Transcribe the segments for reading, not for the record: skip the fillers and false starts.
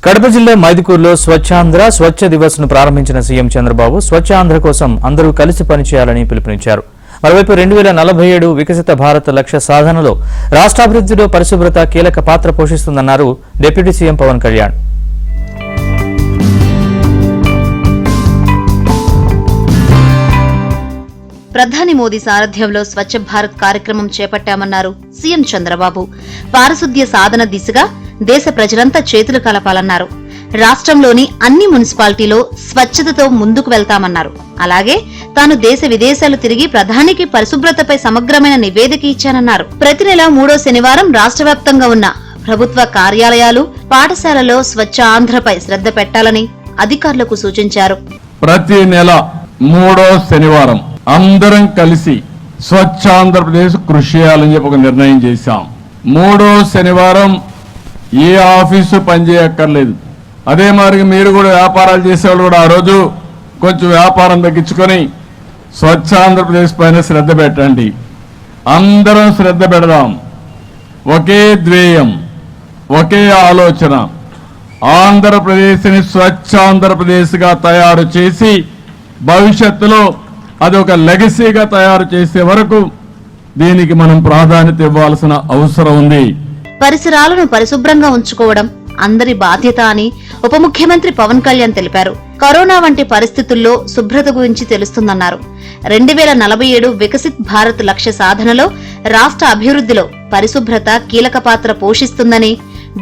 కడప జిల్లా మైదుకూరులో స్వచ్ఛాంధ్ర స్వచ్ఛ దివస్ ను ప్రారంభించిన సీఎం చంద్రబాబు స్వచ్ఛ ఆంధ్ర కోసం అందరూ కలిసి పనిచేయాలని పిలుపునిచ్చారు. మరోవైపు 2047 వికసిత భారత్ లక్ష్య సాధనలో రాష్ట్రాభివృద్ధిలో పరిశుభ్రత కీలక పాత్ర పోషిస్తుందన్నారు డిప్యూటీ సీఎం పవన్ కళ్యాణ్. ప్రధాని మోదీ సారథ్యంలో స్వచ్ఛ భారత్ కార్యక్రమం చేపట్టామన్నారు సీఎం చంద్రబాబు. పారిశుద్ధ్య సాధన దిశగా దేశ ప్రజలంతా చేతులు కలపాలన్నారు. రాష్ట్రంలోని అన్ని మున్సిపాలిటీలో స్వచ్ఛతతో ముందుకు వెళ్తామన్నారు. అలాగే తాను దేశ విదేశాలు తిరిగి ప్రధానికి పరిశుభ్రతపై సమగ్రమైన నివేదిక ఇచ్చానన్నారు. ప్రతి నెల 3వ శనివారం రాష్ట్ర వ్యాప్తంగా ఉన్న ప్రభుత్వ కార్యాలయాలు, పాఠశాలలో స్వచ్ఛ ఆంధ్రపై శ్రద్ధ పెట్టాలని అధికారులకు సూచించారు. ప్రతి నెల 3వ శనివారం అందరం కలిసి స్వచ్ఛ ఆంధ్రప్రదేశ్ కృషి చేయాలని చెప్పి ఒక నిర్ణయం చేశాం. 3వ శనివారం ఏ ఆఫీసు పనిచేయక్కర్లేదు. అదే మరి మీరు కూడా వ్యాపారాలు చేసేవాళ్ళు కూడా ఆ రోజు కొంచెం వ్యాపారం తగ్గించుకొని స్వచ్ఛ ఆంధ్రప్రదేశ్ పైన శ్రద్ధ పెట్టండి. అందరం శ్రద్ధ పెడదాం. ఒకే ధ్యేయం, ఒకే ఆలోచన, ఆంధ్రప్రదేశ్ని స్వచ్ఛ ఆంధ్రప్రదేశ్గా తయారు చేసి భవిష్యత్తులో అది ఒక లెగసీగా తయారు చేసే వరకు దీనికి మనం ప్రాధాన్యత ఇవ్వాల్సిన అవసరం ఉంది. పరిసరాలను పరిశుభ్రంగా ఉంచుకోవడం అందరి బాధ్యత అని ఉప ముఖ్యమంత్రి పవన్ కళ్యాణ్ తెలిపారు. కరోనా వంటి పరిస్థితుల్లో శుభ్రత గురించి తెలుస్తుందన్నారు. 2047 వికసిత్ భారత్ లక్ష్య సాధనలో రాష్ట్ర అభివృద్ధిలో పరిశుభ్రత కీలక పాత్ర పోషిస్తుందని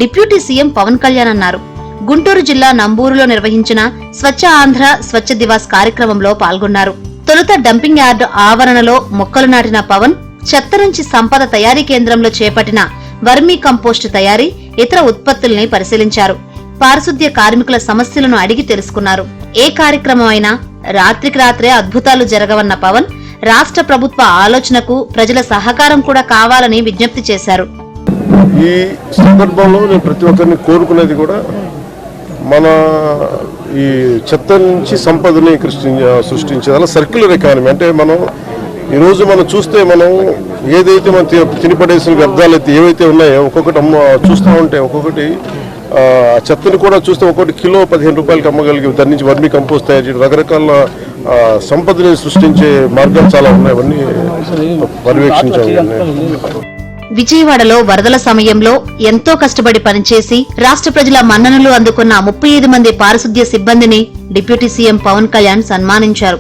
డిప్యూటీ సీఎం పవన్ కళ్యాణ్ అన్నారు. గుంటూరు జిల్లా నంబూరులో నిర్వహించిన స్వచ్ఛ ఆంధ్ర స్వచ్ఛ దివాస్ కార్యక్రమంలో పాల్గొన్నారు. తొలుత డంపింగ్ యార్డు ఆవరణలో మొక్కలు నాటిన పవన్ చెత్త నుంచి సంపద తయారీ కేంద్రంలో చేపట్టిన వర్మీ కంపోస్ట్ తయారీ, ఇతర ఉత్పత్తుల్ని పరిశీలించారు. పారిశుద్ధ్య కార్మికుల సమస్యలను అడిగి తెలుసుకున్నారు. ఏ కార్యక్రమం అయినా రాత్రికి రాత్రే అద్భుతాలు జరగవన్న పవన్ రాష్ట్ర ప్రభుత్వ ఆలోచనకు ప్రజల సహకారం కూడా కావాలని విజ్ఞప్తి చేశారు. ఈ సందర్భంలో నేను ప్రతి ఒక్కరిని కోరుకునేది కూడా మన ఈ చెత్త నుంచి సంపదని సృష్టించేదాల సర్క్యులర్ ఎకానమీ. అంటే ఈరోజు మనం చూస్తే మనం ఏదైతే మనం తినిపడేసిన వ్యర్థాలు అయితే ఏవైతే ఉన్నాయో ఒక్కొక్కటి చూస్తూ ఉంటే ఒక్కొక్కటి చెత్తని కూడా చూస్తే ఒక్కొక్కటి కిలో 15 రూపాయలకి అమ్మగలిగి దాని నుంచి వర్మీ కంపోస్ట్ తయారు చేయడం, రకరకాల సంపదని సృష్టించే మార్గాలు చాలా ఉన్నాయి. అవన్నీ పర్యవేక్షించాలి. విజయవాడలో వరదల సమయంలో ఎంతో కష్టపడి పనిచేసి రాష్ట్ర ప్రజల మన్ననలు అందుకున్న 35 మంది పారిశుద్ధ్య సిబ్బందిని డిప్యూటీ సీఎం పవన్ కళ్యాణ్ సన్మానించారు.